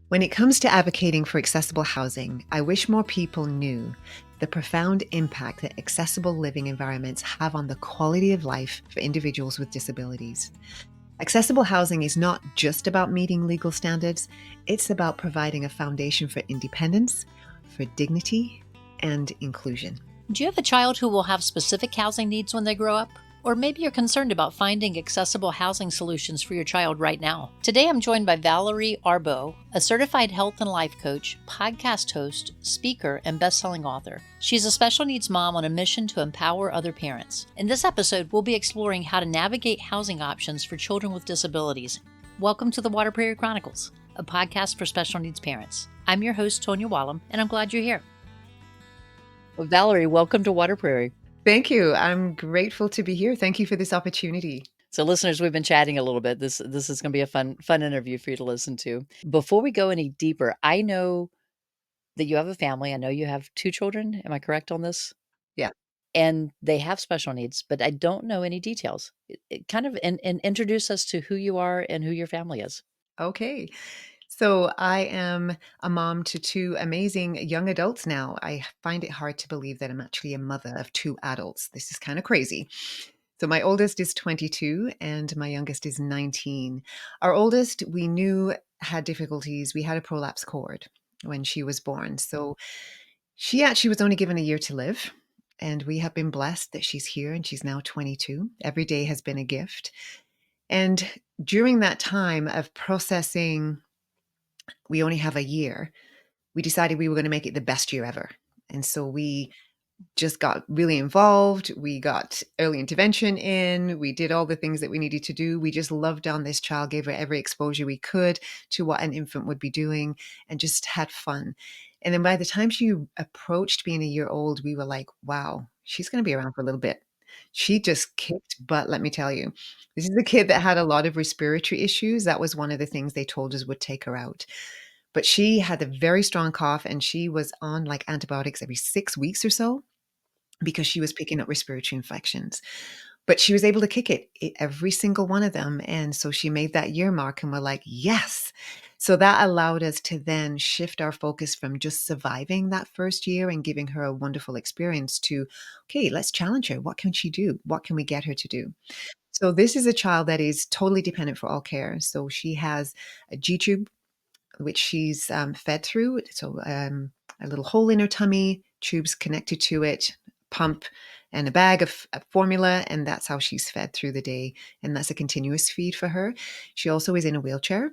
When it comes to advocating for accessible housing, I wish more people knew the profound impact that accessible living environments have on the quality of life for individuals with disabilities. Accessible housing is not just about meeting legal standards, it's about providing a foundation for independence, for dignity, and inclusion. Do you have a child who will have specific housing needs when they grow up? Or maybe you're concerned about finding accessible housing solutions for your child right now. Today I'm joined by Valerie Arbeau, a certified health and life coach, podcast host, speaker, and best-selling author. She's a special needs mom on a mission to empower other parents. In this episode, we'll be exploring how to navigate housing options for children with disabilities. Welcome to the Water Prairie Chronicles, a podcast for special needs parents. I'm your host, Tonya Wallam, and I'm glad you're here. Well, Valerie, welcome to Water Prairie. Thank you. I'm grateful to be here. Thank you for this opportunity. So listeners, we've been chatting a little bit. This is going to be a fun interview for you to listen to. Before we go any deeper, I know that you have a family. I know you have 2 children. Am I correct on this? Yeah. And they have special needs, but I don't know any details. Kind of and introduce us to who you are and who your family is. Okay. So I am a mom to 2 amazing young adults now. I find it hard to believe that I'm actually a mother of 2 adults. This is kind of crazy. So my oldest is 22 and my youngest is 19. Our oldest, we knew had difficulties. We had a prolapse cord when she was born. So she actually was only given a year to live. And we have been blessed that she's here and she's now 22. Every day has been a gift. And during that time of processing, we only have a year, we decided we were going to make it the best year ever. And so we just got really involved. We got early intervention in. We did all the things that we needed to do. We just loved on this child, gave her every exposure we could to what an infant would be doing, and just had fun. And then by the time she approached being a year old, we were like, wow, she's going to be around for a little bit. She just kicked butt, let me tell you. This is a kid that had a lot of respiratory issues. That was one of the things they told us would take her out. But she had a very strong cough and she was on like antibiotics every 6 weeks or so because she was picking up respiratory infections. But she was able to kick it, every single one of them. And so she made that year mark and we're like, yes. So that allowed us to then shift our focus from just surviving that first year and giving her a wonderful experience to, okay, let's challenge her. What can she do? What can we get her to do? So this is a child that is totally dependent for all care. So she has a G tube, which she's fed through. So a little hole in her tummy, tubes connected to it, pump, and a bag of formula. And that's how she's fed through the day. And that's a continuous feed for her. She also is in a wheelchair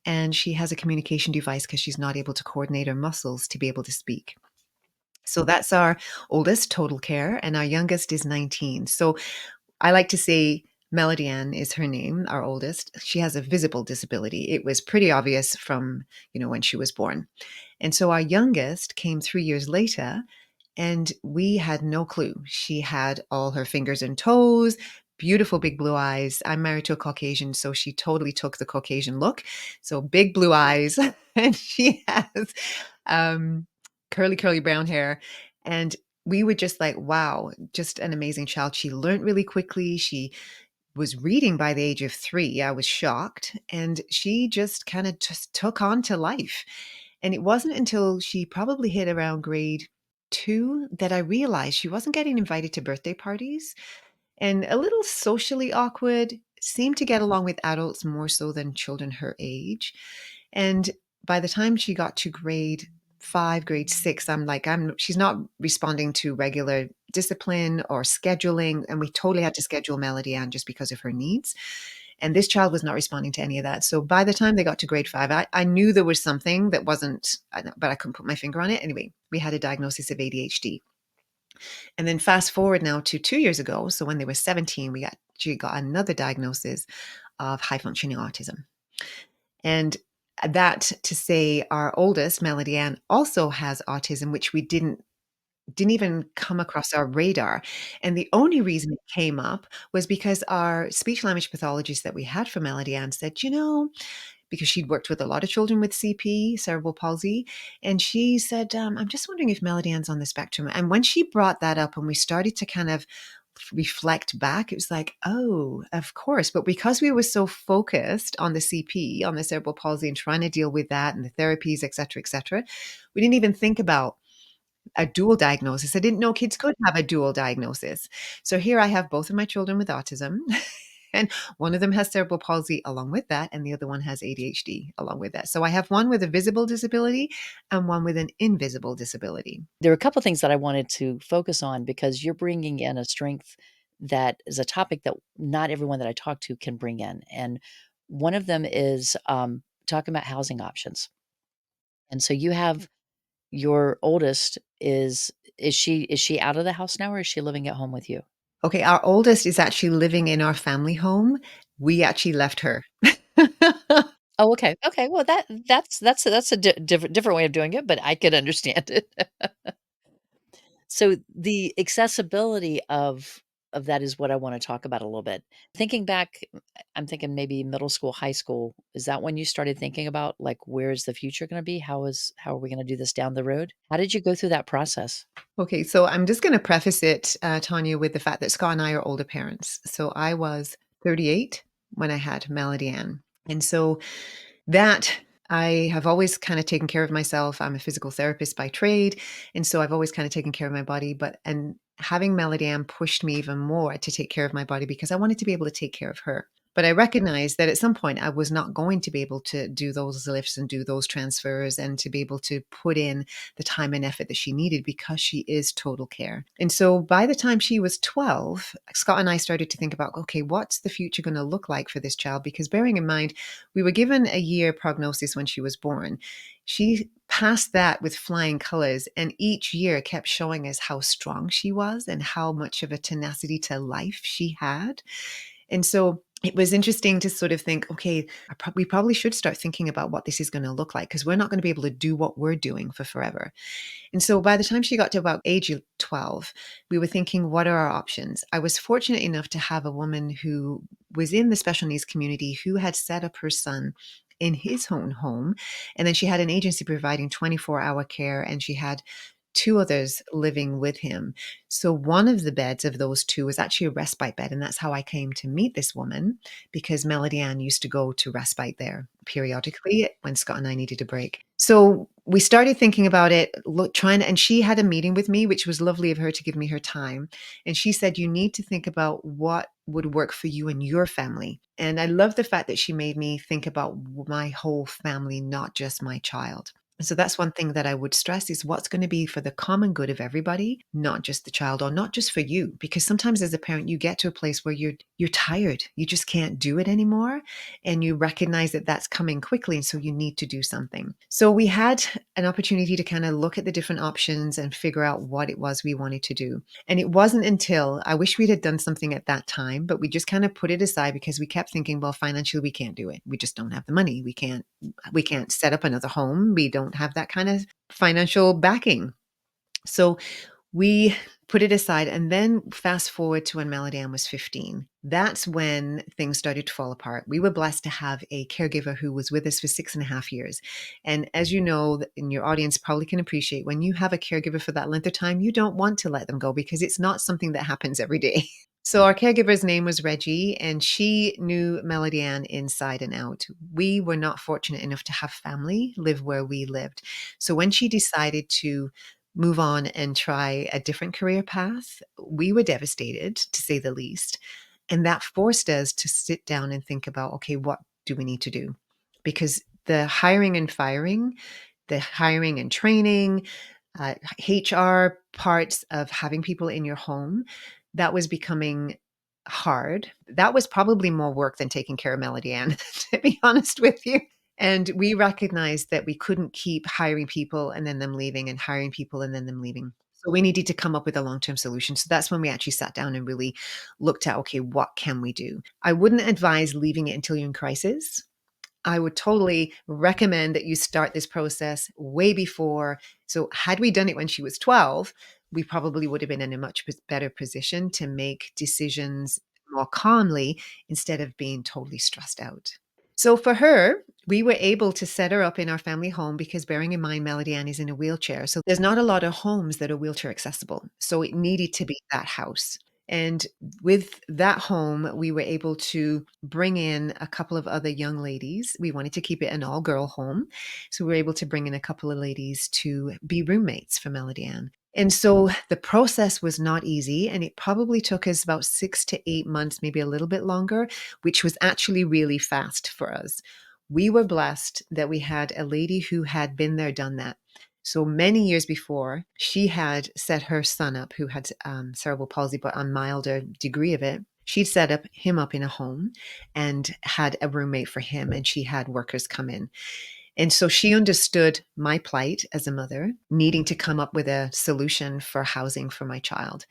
and she has a communication device because she's not able to coordinate her muscles to be able to speak. So that's our oldest, total care, and our youngest is 19. So I like to say Melody Ann is her name, our oldest. She has a visible disability. It was pretty obvious from, when she was born. And so our youngest came 3 years later and we had no clue. She had all her fingers and toes, beautiful big blue eyes. I'm married to a Caucasian, so she totally took the Caucasian look. So big blue eyes and she has curly brown hair. And we were just like, wow, just an amazing child. She learned really quickly. She was reading by the age of 3. I was shocked. And she just kind of just took on to life. And it wasn't until she probably hit around grade 2 that I realized she wasn't getting invited to birthday parties and a little socially awkward, seemed to get along with adults more so than children her age. And by the time she got to grade 5, grade 6, I'm like, she's not responding to regular discipline or scheduling. And we totally had to schedule Melody Ann just because of her needs. And this child was not responding to any of that. So by the time they got to grade 5, I knew there was something that wasn't, but I couldn't put my finger on it. Anyway, we had a diagnosis of ADHD. And then fast forward now to 2 years ago. So when they were 17, she got another diagnosis of high functioning autism. And that to say our oldest, Melody Ann, also has autism, which we didn't even come across our radar. And the only reason it came up was because our speech language pathologist that we had for Melody Ann said, because she'd worked with a lot of children with CP, cerebral palsy, and she said, I'm just wondering if Melody Ann's on the spectrum. And when she brought that up and we started to kind of reflect back, it was like, oh, of course. But because we were so focused on the CP, on the cerebral palsy, and trying to deal with that and the therapies, et cetera, we didn't even think about a dual diagnosis. I didn't know kids could have a dual diagnosis. So here I have both of my children with autism, and one of them has cerebral palsy along with that, and the other one has ADHD along with that. So I have one with a visible disability and one with an invisible disability. There are a couple things that I wanted to focus on because you're bringing in a strength that is a topic that not everyone that I talk to can bring in, and one of them is, talking about housing options. And so you have your oldest is she out of the house now, or is she living at home with you? Okay, our oldest is actually living in our family home. We actually left her. Oh, okay, okay, well, that's a different way of doing it, but I could understand it. So, the accessibility of that is what I wanna talk about a little bit. Thinking back, I'm thinking maybe middle school, high school, is that when you started thinking about, like, where is the future gonna be? How are we gonna do this down the road? How did you go through that process? Okay, so I'm just going to preface it, Tanya, with the fact that Scott and I are older parents. So I was 38 when I had Melody Ann. And so that I have always kind of taken care of myself. I'm a physical therapist by trade. And so I've always kind of taken care of my body. And having Melody Ann pushed me even more to take care of my body because I wanted to be able to take care of her. But I recognized that at some point I was not going to be able to do those lifts and do those transfers and to be able to put in the time and effort that she needed because she is total care. And so by the time she was 12, Scott and I started to think about, okay, what's the future going to look like for this child? Because bearing in mind, we were given a year prognosis when she was born. She passed that with flying colors, and each year kept showing us how strong she was and how much of a tenacity to life she had. And so it was interesting to sort of think, okay, we probably should start thinking about what this is going to look like because we're not going to be able to do what we're doing for forever. And so by the time she got to about age 12, we were thinking, what are our options? I was fortunate enough to have a woman who was in the special needs community who had set up her son in his own home. And then she had an agency providing 24-hour care, and she had two others living with him. So one of the beds of those two was actually a respite bed. And that's how I came to meet this woman, because Melody Ann used to go to respite there periodically when Scott and I needed a break. So we started thinking about it, and she had a meeting with me, which was lovely of her to give me her time. And she said, you need to think about what would work for you and your family. And I love the fact that she made me think about my whole family, not just my child. So that's one thing that I would stress is what's going to be for the common good of everybody, not just the child or not just for you. Because sometimes as a parent, you get to a place where you're tired. You just can't do it anymore. And you recognize that that's coming quickly. And so you need to do something. So we had an opportunity to kind of look at the different options and figure out what it was we wanted to do. And it wasn't until I wish we'd had done something at that time, but we just kind of put it aside because we kept thinking, well, financially, we can't do it. We just don't have the money. We can't set up another home. We don't have that kind of financial backing. So we put it aside, and then fast forward to when Melody Ann was 15. That's when things started to fall apart. We were blessed to have a caregiver who was with us for 6.5 years. And as you know, and your audience probably can appreciate, when you have a caregiver for that length of time, you don't want to let them go because it's not something that happens every day. So our caregiver's name was Reggie, and she knew Melody Ann inside and out. We were not fortunate enough to have family live where we lived. So when she decided to move on and try a different career path, we were devastated, to say the least. And that forced us to sit down and think about, okay, what do we need to do? Because the hiring and training, HR parts of having people in your home, that was becoming hard. That was probably more work than taking care of Melody Ann, to be honest with you. And we recognized that we couldn't keep hiring people and then them leaving and hiring people and then them leaving. So we needed to come up with a long-term solution. So that's when we actually sat down and really looked at, okay, what can we do? I wouldn't advise leaving it until you're in crisis. I would totally recommend that you start this process way before. So had we done it when she was 12, we probably would have been in a much better position to make decisions more calmly instead of being totally stressed out. So for her, we were able to set her up in our family home because bearing in mind Melody Ann is in a wheelchair. So there's not a lot of homes that are wheelchair accessible. So it needed to be that house. And with that home, we were able to bring in a couple of other young ladies. We wanted to keep it an all girl home. So we were able to bring in a couple of ladies to be roommates for Melody Ann. And so the process was not easy. And it probably took us about 6 to 8 months, maybe a little bit longer, which was actually really fast for us. We were blessed that we had a lady who had been there, done that. So many years before, she had set her son up, who had cerebral palsy, but on milder degree of it. She'd set up him up in a home and had a roommate for him, and she had workers come in. And so she understood my plight as a mother, needing to come up with a solution for housing for my child.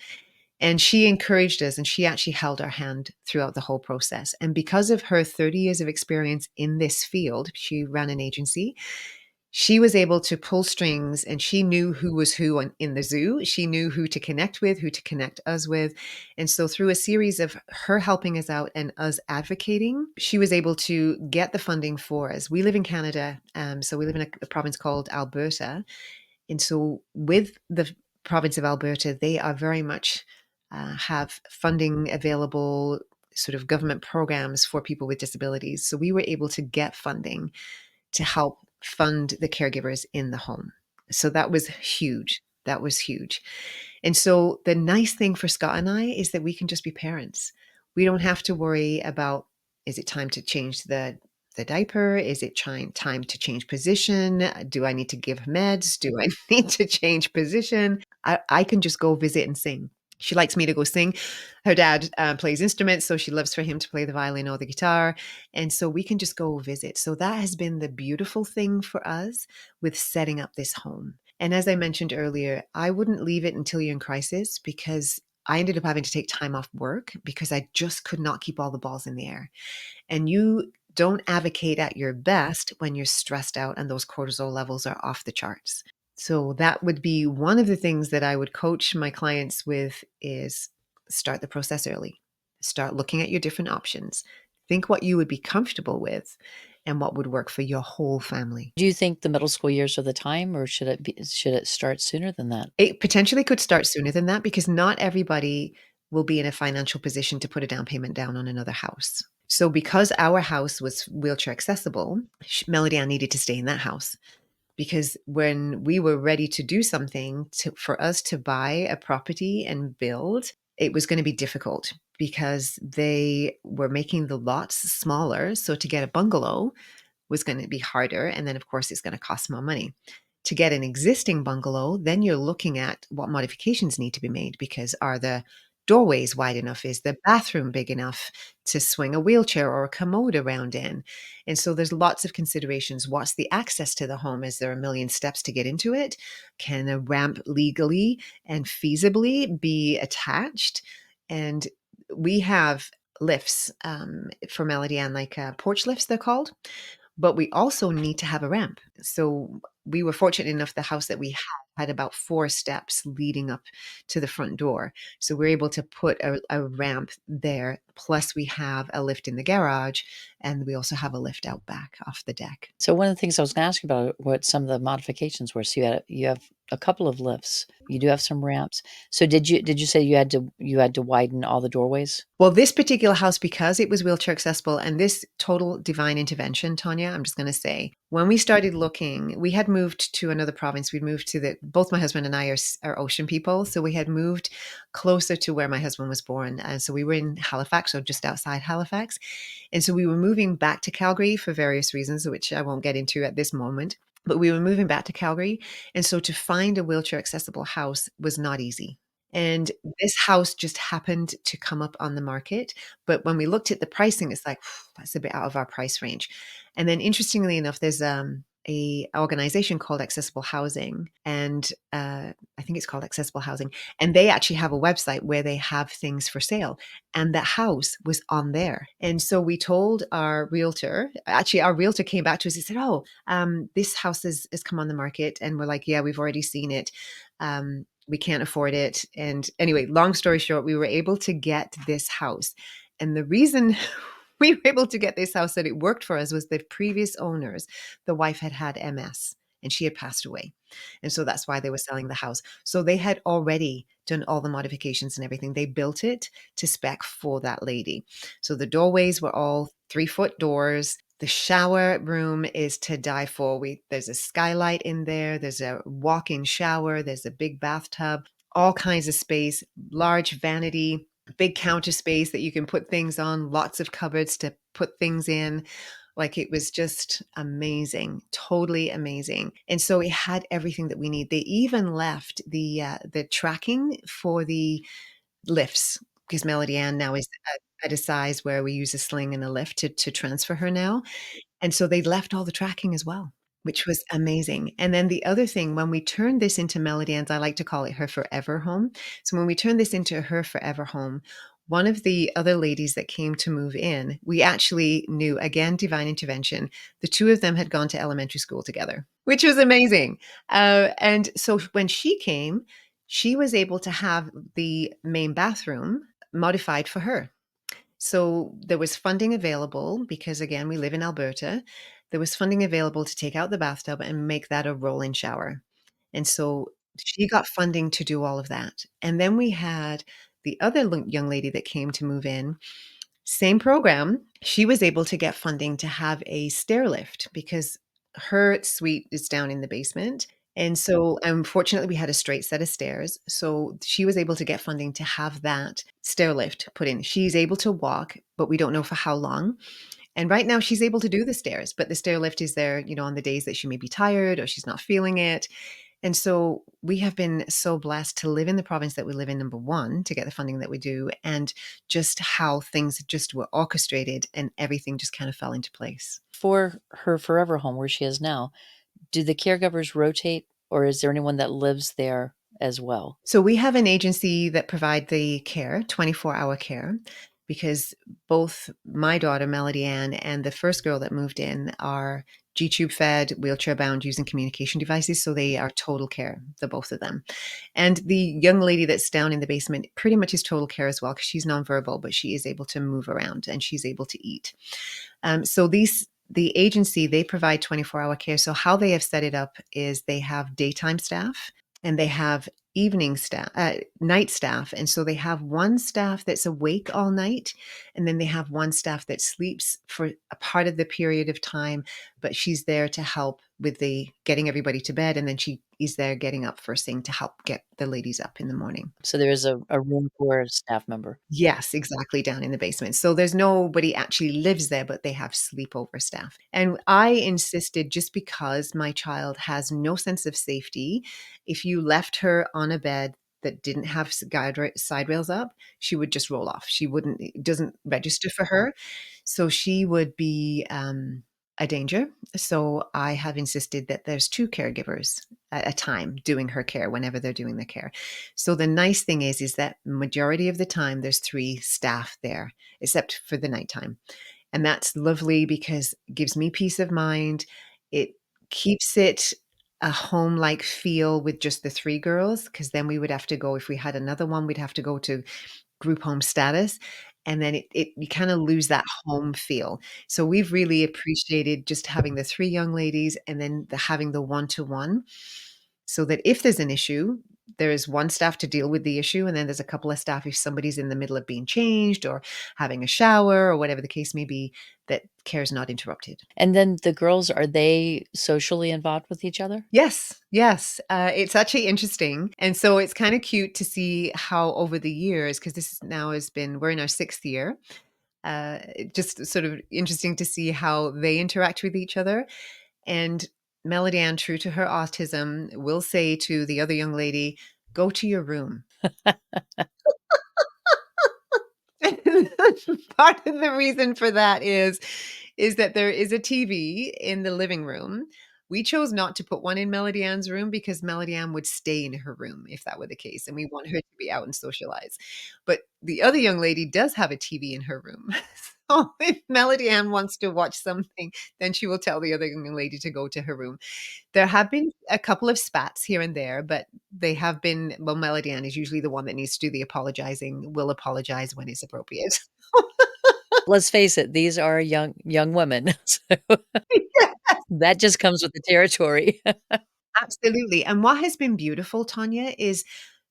And she encouraged us, and she actually held our hand throughout the whole process. And because of her 30 years of experience in this field, she ran an agency. She was able to pull strings, and she knew who was who in the zoo. She knew who to connect with, who to connect us with. And so, through a series of her helping us out and us advocating, she was able to get the funding for us. We live in Canada, so we live in a province called Alberta. And so, with the province of Alberta, they are very much have funding available, sort of government programs for people with disabilities. So, we were able to get funding to help fund the caregivers in the home. So that was huge. That was huge. And so the nice thing for Scott and I is that we can just be parents. We don't have to worry about, is it time to change the diaper? Is it time to change position? Do I need to give meds? Do I need to change position? I can just go visit and sing. She likes me to go sing. Her dad plays instruments, so she loves for him to play the violin or the guitar. And so we can just go visit. So that has been the beautiful thing for us with setting up this home. And as I mentioned earlier, I wouldn't leave it until you're in crisis, because I ended up having to take time off work because I just could not keep all the balls in the air. And you don't advocate at your best when you're stressed out and those cortisol levels are off the charts. So that would be one of the things that I would coach my clients with, is start the process early. Start looking at your different options. Think what you would be comfortable with and what would work for your whole family. Do you think the middle school years are the time, or should it start sooner than that? It potentially could start sooner than that, because not everybody will be in a financial position to put a down payment down on another house. So because our house was wheelchair accessible, Melody Ann needed to stay in that house, because when we were ready to do something for us to buy a property and build, it was going to be difficult because they were making the lots smaller. So to get a bungalow was going to be harder. And then, of course, it's going to cost more money. To get an existing bungalow, then you're looking at what modifications need to be made, because are the doorways wide enough? Is the bathroom big enough to swing a wheelchair or a commode around in? And so there's lots of considerations. What's the access to the home? Is there a million steps to get into it? Can a ramp legally and feasibly be attached? And we have lifts for Melody Ann, like porch lifts, they're called, but we also need to have a ramp. So we were fortunate enough, the house that we had about 4 steps leading up to the front door. So we're able to put a ramp there. Plus we have a lift in the garage, and we also have a lift out back off the deck. So one of the things I was going to ask you about what some of the modifications were. So you have a couple of lifts. You do have some ramps. So did you say you had to widen all the doorways? Well, this particular house, because it was wheelchair accessible, and this total divine intervention, Tanya, I'm just going to say, when we started looking, we had moved to another province. We'd moved to both my husband and I are ocean people. So we had moved closer to where my husband was born. And so we were in Halifax, or just outside Halifax. And so we were moving back to Calgary for various reasons, which I won't get into at this moment. But we were moving back to Calgary. And so to find a wheelchair accessible house was not easy. And this house just happened to come up on the market. But when we looked at the pricing, it's like, that's a bit out of our price range. And then interestingly enough, there's a organization called Accessible Housing, and I think it's called Accessible Housing, and they actually have a website where they have things for sale, and the house was on there. And so we told our realtor, actually our realtor came back to us and said, oh, this house has come on the market. And we're like, yeah, we've already seen it. We can't afford it. And anyway, long story short, we were able to get this house. And the reason we were able to get this house that it worked for us was the previous owners, the wife had MS. and she had passed away. And so that's why they were selling the house. So they had already done all the modifications and everything. They built it to spec for that lady. So the doorways were all 3-foot doors. The shower room is to die for. There's a skylight in there. There's a walk-in shower. There's a big bathtub, all kinds of space, large vanity, big counter space that you can put things on, lots of cupboards to put things in. Like it was just amazing, totally amazing. And so it had everything that we need. They even left the tracking for the lifts because Melody Ann now is at a size where we use a sling and a lift to transfer her now. And so they left all the tracking as well, which was amazing. And then the other thing, when we turned this into Melody Ann's, I like to call it her forever home. So when we turned this into her forever home, one of the other ladies that came to move in, we actually knew, again, divine intervention. The two of them had gone to elementary school together, which was amazing. And so when she came, she was able to have the main bathroom modified for her. So there was funding available because, again, we live in Alberta. There was funding available to take out the bathtub and make that a roll-in shower. And so she got funding to do all of that. And then we had the other young lady that came to move in, same program. She was able to get funding to have a stair lift because her suite is down in the basement. And so, unfortunately, we had a straight set of stairs. So she was able to get funding to have that stair lift put in. She's able to walk, but we don't know for how long. And right now, she's able to do the stairs, but the stair lift is there, on the days that she may be tired or she's not feeling it. And so we have been so blessed to live in the province that we live in, number one, to get the funding that we do, and just how things just were orchestrated and everything just kind of fell into place. For her forever home where she is now, do the caregivers rotate or is there anyone that lives there as well? So we have an agency that provide the care, 24-hour care, because both my daughter, Melody Ann, and the first girl that moved in are G-tube fed, wheelchair bound, using communication devices. So they are total care, the both of them. And the young lady that's down in the basement pretty much is total care as well because she's nonverbal, but she is able to move around and she's able to eat. So the agency, they provide 24-hour care. So how they have set it up is they have daytime staff and they have evening staff, night staff. And so they have one staff that's awake all night, and then they have one staff that sleeps for a part of the period of time, but she's there to help with the getting everybody to bed. And then she is there getting up first thing to help get the ladies up in the morning. So there is a room for a staff member. Yes, exactly, down in the basement. So there's nobody actually lives there, but they have sleepover staff. And I insisted, just because my child has no sense of safety, if you left her on a bed that didn't have side rails up, she would just roll off. She wouldn't, it doesn't register for her. So she would be a danger. So I have insisted that there's two caregivers at a time doing her care whenever they're doing the care. So the nice thing is that majority of the time there's three staff there, except for the nighttime. And that's lovely because it gives me peace of mind. It keeps it a home-like feel with just the three girls, because then we would have to go, if we had another one, we'd have to go to group home status. And then you kind of lose that home feel. So we've really appreciated just having the three young ladies and then having the one-to-one, so that if there's an issue, there is one staff to deal with the issue, and then there's a couple of staff if somebody's in the middle of being changed or having a shower or whatever the case may be, that care is not interrupted. And then the girls, are they socially involved with each other? Yes, yes. It's actually interesting. And so it's kind of cute to see how over the years, because this now we're in our 6th year, just sort of interesting to see how they interact with each other. And Melody Ann, true to her autism, will say to the other young lady, "Go to your room." Part of the reason for that is that there is a TV in the living room. We chose not to put one in Melody Ann's room because Melody Ann would stay in her room if that were the case, and we want her to be out and socialize. But the other young lady does have a TV in her room. So if Melody Ann wants to watch something, then she will tell the other young lady to go to her room. There have been a couple of spats here and there, but they have been, well, Melody Ann is usually the one that needs to do the apologizing, will apologize when it's appropriate. Let's face it, these are young women. So That just comes with the territory. Absolutely. And what has been beautiful, Tanya, is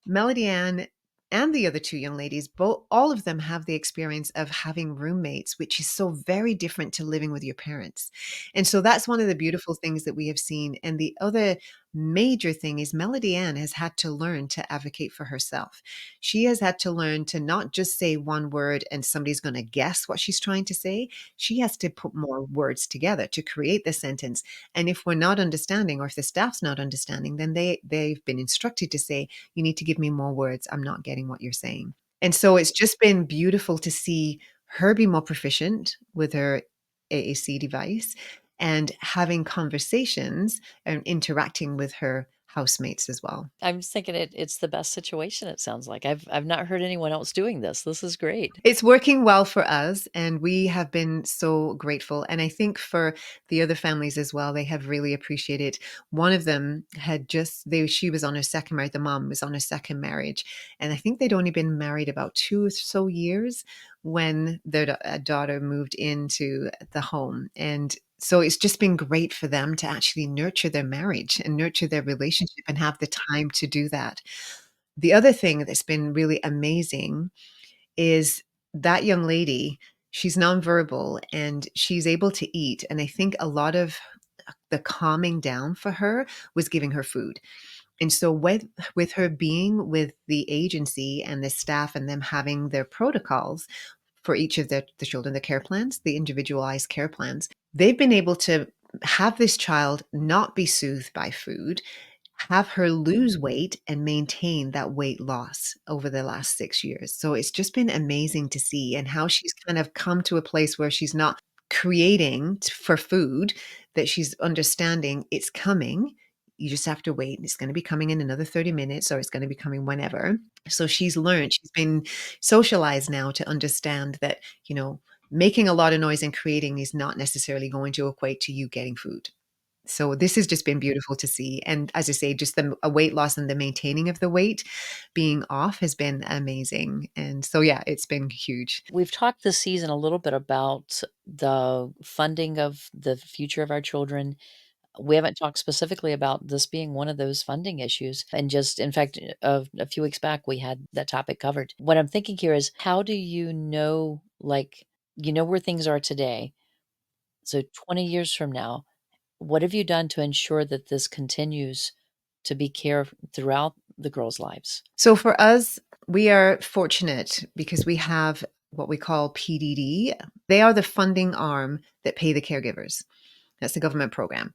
Melody Ann and the other two young ladies, both all of them have the experience of having roommates, which is so very different to living with your parents. And so that's one of the beautiful things that we have seen. And the other major thing is Melody Ann has had to learn to advocate for herself. She has had to learn to not just say one word and somebody's going to guess what she's trying to say. She has to put more words together to create the sentence. And if we're not understanding, or if the staff's not understanding, then they've been instructed to say, you need to give me more words. I'm not getting what you're saying. And so it's just been beautiful to see her be more proficient with her AAC device and having conversations and interacting with her housemates as well. I'm just thinking it's the best situation, it sounds like. I've not heard anyone else doing this. This is great. It's working well for us, and we have been so grateful. And I think for the other families as well, they have really appreciated. One of them had just she was on her second marriage. The mom was on her second marriage, and I think they'd only been married about 2 or so years when their daughter moved into the home. And so it's just been great for them to actually nurture their marriage and nurture their relationship and have the time to do that. The other thing that's been really amazing is that young lady, she's nonverbal and she's able to eat. And I think a lot of the calming down for her was giving her food. And so with her being with the agency and the staff and them having their protocols for each of the children, the care plans, the individualized care plans, they've been able to have this child not be soothed by food, have her lose weight and maintain that weight loss over the last 6 years. So it's just been amazing to see and how she's kind of come to a place where she's not creating for food, that she's understanding it's coming. You just have to wait. It's going to be coming in another 30 minutes or it's going to be coming whenever. So she's learned, she's been socialized now to understand that, making a lot of noise and creating is not necessarily going to equate to you getting food. So this has just been beautiful to see. And as I say, just the a weight loss and the maintaining of the weight being off has been amazing. And so, yeah, it's been huge. We've talked this season a little bit about the funding of the future of our children. We haven't talked specifically about this being one of those funding issues. And just, in fact, a few weeks back, we had that topic covered. What I'm thinking here is how do you know, like, you know where things are today? So 20 years from now, what have you done to ensure that this continues to be care throughout the girls' lives? So for us, we are fortunate because we have what we call PDD. They are the funding arm that pay the caregivers. That's the government program.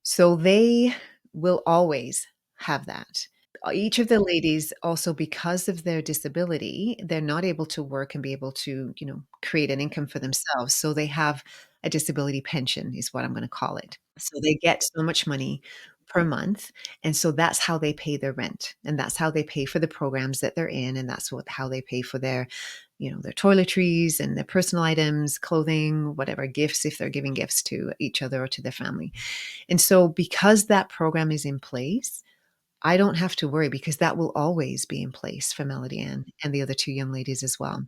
So they will always have that. Each of the ladies also, because of their disability, they're not able to work and be able to, create an income for themselves. So they have a disability pension is what I'm going to call it. So they get so much money per month. And so that's how they pay their rent. And that's how they pay for the programs that they're in. And that's how they pay for their toiletries and their personal items, clothing, whatever gifts, if they're giving gifts to each other or to their family. And so because that program is in place, I don't have to worry because that will always be in place for Melody Ann and the other two young ladies as well.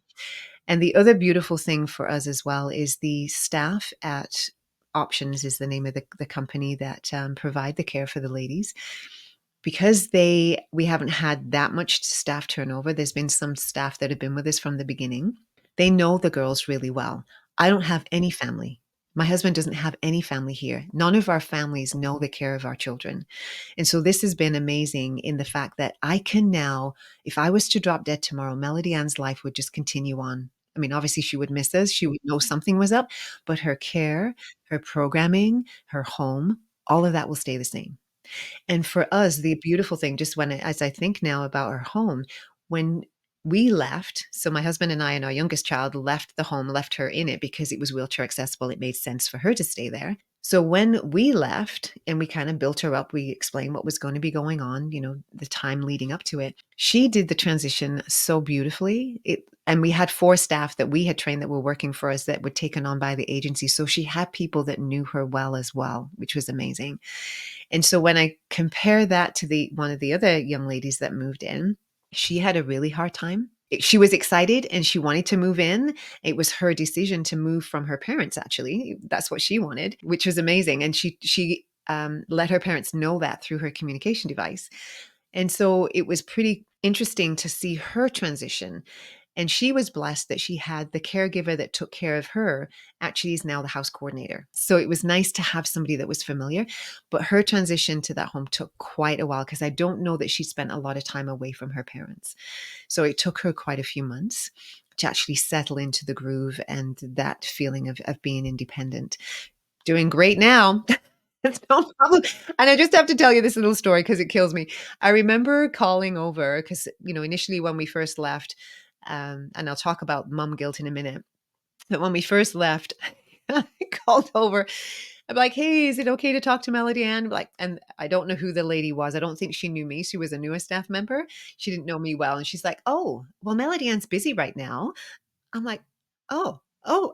And the other beautiful thing for us as well is the staff at Options is the name of the company that provide the care for the ladies. Because we haven't had that much staff turnover, there's been some staff that have been with us from the beginning. They know the girls really well. I don't have any family. My husband doesn't have any family here. None of our families know the care of our children. And so this has been amazing in the fact that I can now, if I was to drop dead tomorrow, Melody Ann's life would just continue on. I mean, obviously she would miss us. She would know something was up, but her care, her programming, her home, all of that will stay the same. And for us, the beautiful thing, just as I think now about our home, when we left, so my husband and I and our youngest child left the home, left her in it because it was wheelchair accessible. It made sense for her to stay there. So when we left and we kind of built her up, we explained what was going to be going on, the time leading up to it. She did the transition so beautifully. And we had 4 staff that we had trained that were working for us that were taken on by the agency. So she had people that knew her well as well, which was amazing. And so when I compare that to one of the other young ladies that moved in, she had a really hard time. She was excited and she wanted to move in. It was her decision to move from her parents, actually. That's what she wanted, which was amazing. And she let her parents know that through her communication device. And so it was pretty interesting to see her transition. And she was blessed that she had the caregiver that took care of her actually is now the house coordinator. So it was nice to have somebody that was familiar. But her transition to that home took quite a while because I don't know that she spent a lot of time away from her parents. So it took her quite a few months to actually settle into the groove and that feeling of being independent. Doing great now. That's no problem. And I just have to tell you this little story because it kills me. I remember calling over because, initially when we first left, and I'll talk about mom guilt in a minute, but when we first left, I called over. I'm like, hey, is it okay to talk to Melody Ann? Like, and I don't know who the lady was. I don't think she knew me. She was a newer staff member. She didn't know me well. And she's like, oh, well, Melody Ann's busy right now. I'm like, oh,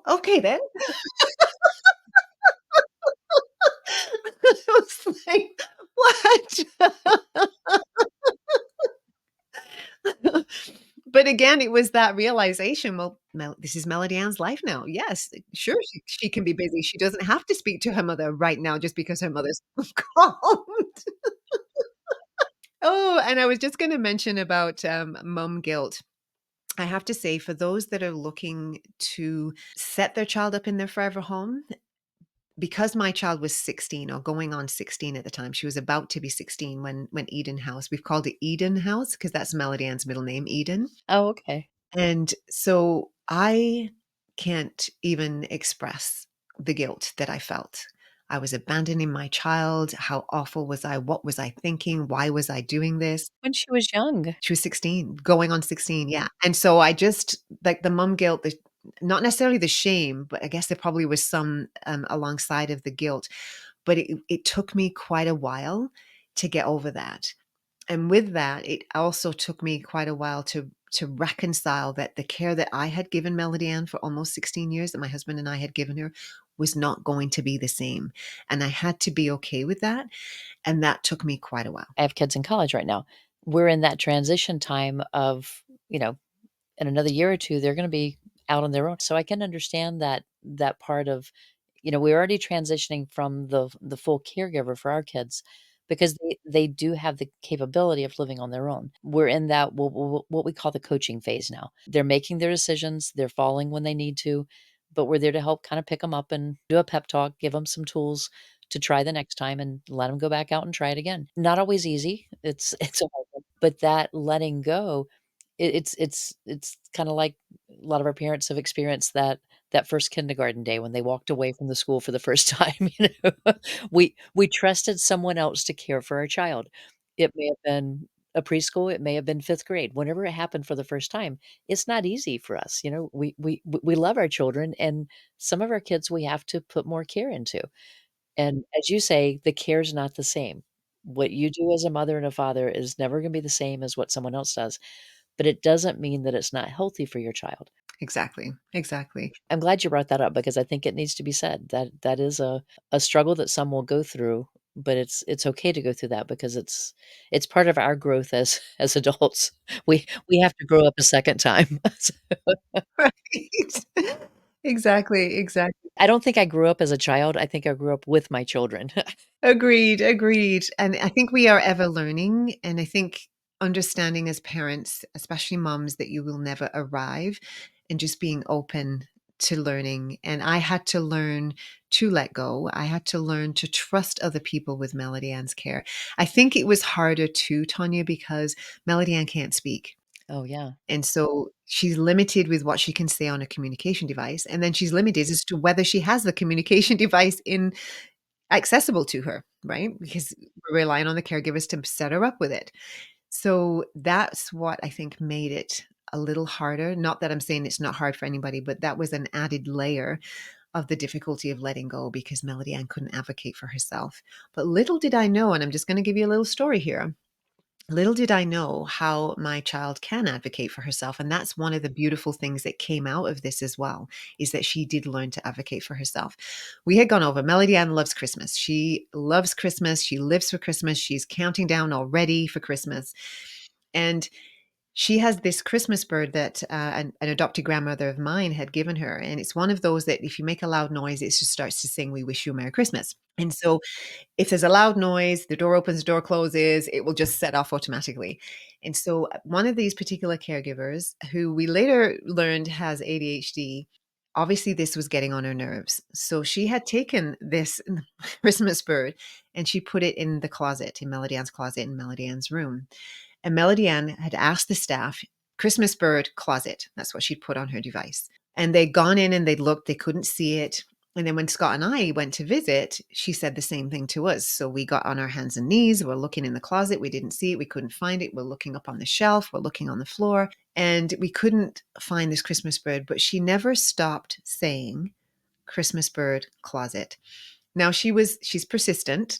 okay then. I was like, what? But again, it was that realization, well, this is Melody Ann's life now. Yes, sure, she can be busy. She doesn't have to speak to her mother right now just because her mother's called. Oh, and I was just gonna mention about, mom guilt. I have to say, for those that are looking to set their child up in their forever home, because my child was 16 or going on 16 at the time, she was about to be 16 when Eden House, we've called it Eden House because that's Melody Ann's middle name, Eden. Oh, okay. And so I can't even express the guilt that I felt. I was abandoning my child. How awful was I? What was I thinking? Why was I doing this? When she was young. She was 16, going on 16, yeah. And so I just like the mom guilt, not necessarily the shame, but I guess there probably was some alongside of the guilt. But it took me quite a while to get over that. And with that, it also took me quite a while to reconcile that the care that I had given Melody Ann for almost 16 years that my husband and I had given her was not going to be the same. And I had to be okay with that. And that took me quite a while. I have kids in college right now. We're in that transition time of, in another year or 2, they're gonna be out on their own. So I can understand that part of, we're already transitioning from the full caregiver for our kids because they do have the capability of living on their own. We're in that what we call the coaching phase now. They're making their decisions, they're falling when they need to, but we're there to help kinda pick them up and do a pep talk, give them some tools to try the next time and let them go back out and try it again. Not always easy. It's a hard one, but that letting go, it's kinda like a lot of our parents have experienced that first kindergarten day when they walked away from the school for the first time, you know? We trusted someone else to care for our child. It may have been a preschool, it may have been 5th grade. Whenever it happened for the first time, it's not easy for us, you know? We love our children, and some of our kids we have to put more care into. And as you say, the care's not the same. What you do as a mother and a father is never gonna be the same as what someone else does, but it doesn't mean that it's not healthy for your child. Exactly. Exactly. I'm glad you brought that up because I think it needs to be said that that is a struggle that some will go through, but it's okay to go through that because it's part of our growth as as adults. We have to grow up a second time. So, Right. Exactly. Exactly. I don't think I grew up as a child, I think I grew up with my children. Agreed, agreed. And I think we are ever learning. And I think understanding as parents, especially moms, that you will never arrive and just being open to learning. And I had to learn to let go. I had to learn to trust other people with Melody Ann's care. I think it was harder too, Tanya, because Melody Ann can't speak. Oh, yeah. And so she's limited with what she can say on a communication device. And then she's limited as to whether she has the communication device in accessible to her, right? Because we're relying on the caregivers to set her up with it. So that's what I think made it a little harder. Not that I'm saying it's not hard for anybody, but that was an added layer of the difficulty of letting go because Melody Ann couldn't advocate for herself. But little did I know, and I'm just going to give you a little story here. Little did I know how my child can advocate for herself. And that's one of the beautiful things that came out of this as well, is that she did learn to advocate for herself. We had gone over, Melody Ann loves Christmas. She loves Christmas. She lives for Christmas. She's counting down already for Christmas. And She has this Christmas bird that an adopted grandmother of mine had given her. And it's one of those that if you make a loud noise, it just starts to sing, "We wish you a Merry Christmas." And so if there's a loud noise, the door opens, the door closes, it will just set off automatically. And so one of these particular caregivers, who we later learned has ADHD, obviously this was getting on her nerves. So she had taken this Christmas bird and she put it in the closet, in Melody Ann's closet in Melody Ann's room. And Melody Ann had asked the staff, "Christmas bird closet." That's what she'd put on her device. And they'd gone in and they'd looked, they couldn't see it. And then when Scott and I went to visit, she said the same thing to us. So we got on our hands and knees. We're looking in the closet. We didn't see it. We couldn't find it. We're looking up on the shelf. We're looking on the floor. And we couldn't find this Christmas bird, but she never stopped saying, "Christmas bird closet." Now she's persistent.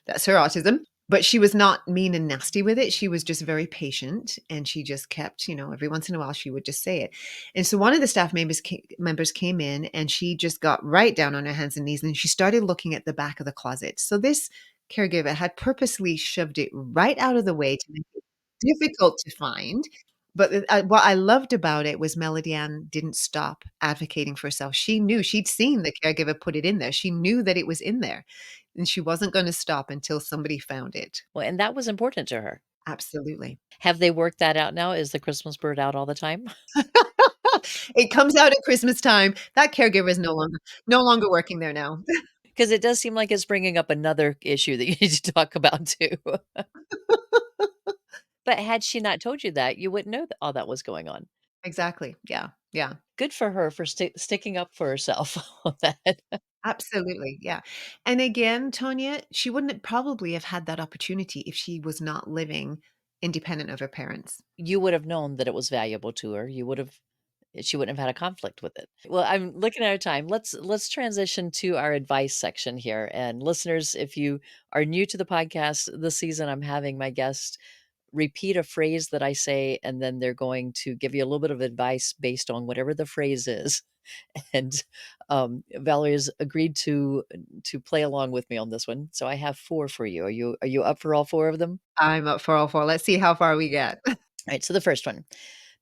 That's her autism. But she was not mean and nasty with it. She was just very patient and she just kept, every once in a while she would just say it. And so one of the members came in and she just got right down on her hands and knees and she started looking at the back of the closet. So this caregiver had purposely shoved it right out of the way to make it difficult to find. But what I loved about it was Melody Ann didn't stop advocating for herself. She knew she'd seen the caregiver put it in there. She knew that it was in there, and she wasn't gonna stop until somebody found it. Well, and that was important to her. Absolutely. Have they worked that out now? Is the Christmas bird out all the time? It comes out at Christmas time. That caregiver is no longer working there now. Because it does seem like it's bringing up another issue that you need to talk about too. But had she not told you that, you wouldn't know that all that was going on. Exactly. Yeah. Yeah. Good for her for sticking up for herself on that. Absolutely. Yeah. And again, Tonya, she wouldn't probably have had that opportunity if she was not living independent of her parents. You would have known that it was valuable to her. You would have she wouldn't have had a conflict with it. Well, I'm looking at our time. Let's transition to our advice section here. And listeners, if you are new to the podcast this season, I'm having my guest repeat a phrase that I say, and then they're going to give you a little bit of advice based on whatever the phrase is. And Valerie has agreed to play along with me on this one. So I have four for you. Are you up for all four of them? I'm up for all 4. Let's see how far we get. All right. So the first one,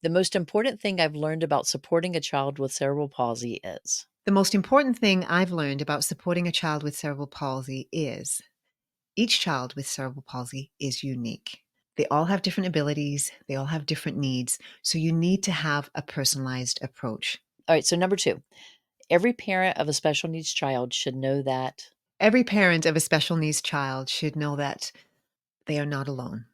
the most important thing I've learned about supporting a child with cerebral palsy is. The most important thing I've learned about supporting a child with cerebral palsy is each child with cerebral palsy is unique. They all have different abilities, they all have different needs, so you need to have a personalized approach. All right. So number two, every parent of a special needs child should know that. Every parent of a special needs child should know that they are not alone.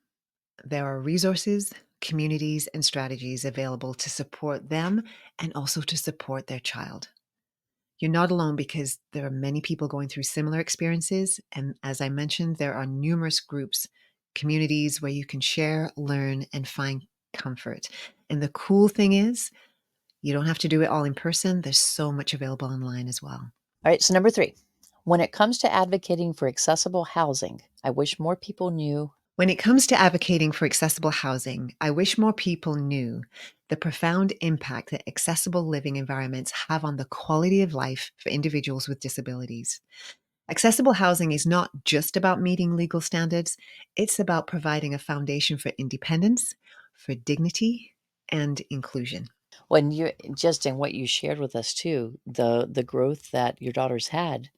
There are resources, communities, and strategies available to support them and also to support their child. You're not alone because there are many people going through similar experiences. And as I mentioned, there are numerous groups, communities where you can share, learn, and find comfort. And the cool thing is, you don't have to do it all in person. There's so much available online as well. All right. So number three, when it comes to advocating for accessible housing, I wish more people knew. When it comes to advocating for accessible housing, I wish more people knew the profound impact that accessible living environments have on the quality of life for individuals with disabilities. Accessible housing is not just about meeting legal standards, it's about providing a foundation for independence, for dignity, and inclusion. When you just in what you shared with us too, the growth that your daughter's had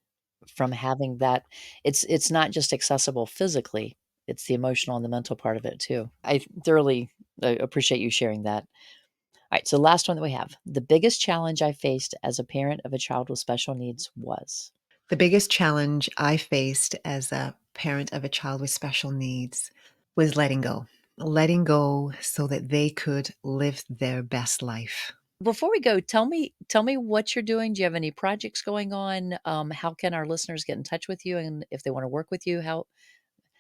from having that, it's not just accessible physically, it's the emotional and the mental part of it too. I thoroughly appreciate you sharing that. All right, so last one that we have. The biggest challenge I faced as a parent of a child with special needs was. The biggest challenge I faced as a parent of a child with special needs was letting go so that they could live their best life. Before we go, tell me what you're doing. Do you have any projects going on? How can our listeners get in touch with you, and if they want to work with you, how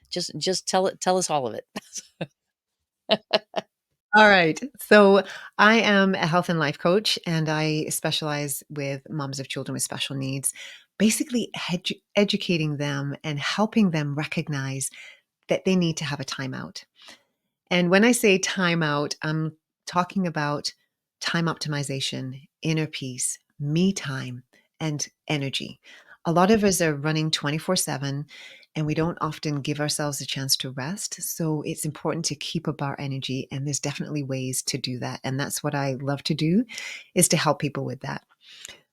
just tell us all of it. All right. So I am a health and life coach, and I specialize with moms of children with special needs, basically educating them and helping them recognize that they need to have a timeout. And when I say timeout, I'm talking about time optimization, inner peace, me time, and energy. A lot of us are running 24/7 and we don't often give ourselves a chance to rest. So it's important to keep up our energy, and there's definitely ways to do that. And that's what I love to do, is to help people with that.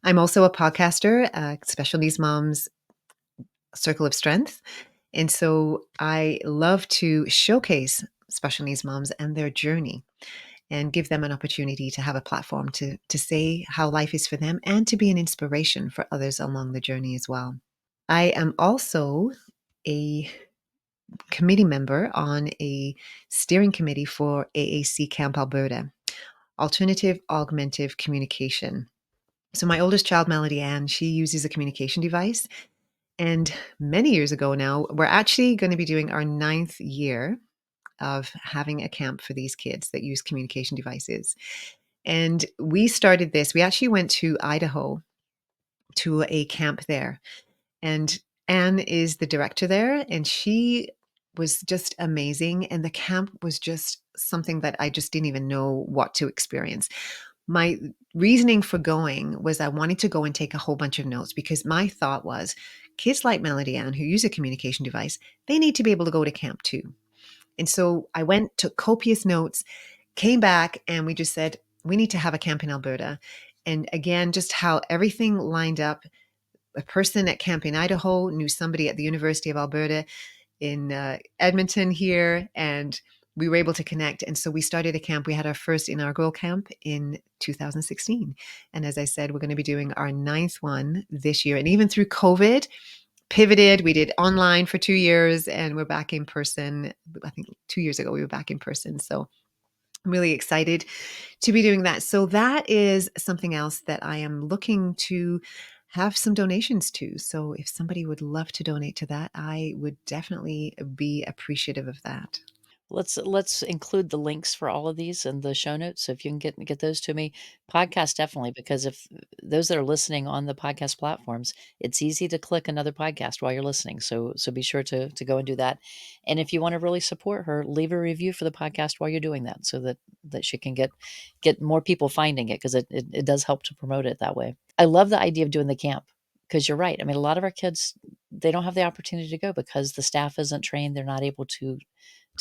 I'm also a podcaster, Special Needs Moms Circle of Strength. And so I love to showcase special needs moms and their journey and give them an opportunity to have a platform to say how life is for them and to be an inspiration for others along the journey as well. I am also a committee member on a steering committee for AAC Camp Alberta, Alternative Augmentative Communication. So my oldest child, Melody Ann, she uses a communication device. And many years ago now, we're actually going to be doing our 9th year of having a camp for these kids that use communication devices. And we started this, we actually went to Idaho to a camp there. And Anne is the director there, and she was just amazing. And the camp was just something that I just didn't even know what to experience. My reasoning for going was I wanted to go and take a whole bunch of notes, because my thought was kids like Melody Ann who use a communication device, they need to be able to go to camp too. And so I went, took copious notes, came back, and we just said, we need to have a camp in Alberta. And again, just how everything lined up. A person at Camp in Idaho knew somebody at the University of Alberta in Edmonton here, and we were able to connect. And so we started a camp. We had our first inaugural camp in 2016. And as I said, we're going to be doing our 9th one this year. And even through COVID, pivoted. We did online for 2 years, and we're back in person. I think 2 years ago we were back in person. So I'm really excited to be doing that. So that is something else that I am looking to have some donations to. So if somebody would love to donate to that, I would definitely be appreciative of that. Let's include the links for all of these in the show notes. So if you can get those to me, podcast definitely, because if those that are listening on the podcast platforms, it's easy to click another podcast while you're listening. So be sure to go and do that. And if you want to really support her, leave a review for the podcast while you're doing that, so that she can get more people finding it, because it does help to promote it that way. I love the idea of doing the camp, because you're right. I mean, a lot of our kids, they don't have the opportunity to go because the staff isn't trained. They're not able to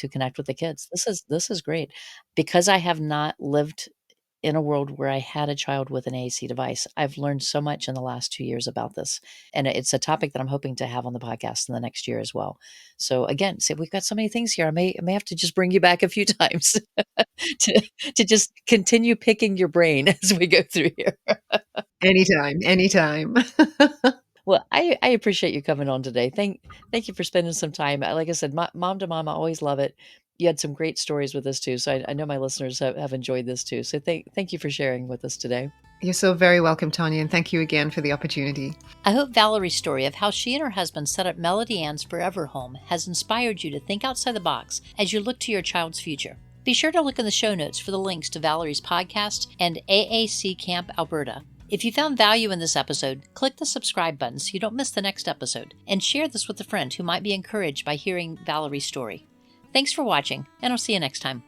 connect with the kids. This is great. Because I have not lived in a world where I had a child with an AAC device, I've learned so much in the last 2 years about this, and it's a topic that I'm hoping to have on the podcast in the next year as well. So again, see, we've got so many things here. I may have to just bring you back a few times to to just continue picking your brain as we go through here. Anytime, anytime. Well, I appreciate you coming on today. Thank you for spending some time. Like I said, mom to mom, I always love it. You had some great stories with this too, so I know my listeners have enjoyed this too. So thank you for sharing with us today. You're so very welcome, Tanya, and thank you again for the opportunity. I hope Valerie's story of how she and her husband set up Melody Ann's Forever Home has inspired you to think outside the box as you look to your child's future. Be sure to look in the show notes for the links to Valerie's podcast and AAC Camp Alberta. If you found value in this episode, click the subscribe button so you don't miss the next episode, and share this with a friend who might be encouraged by hearing Valerie's story. Thanks for watching, and I'll see you next time.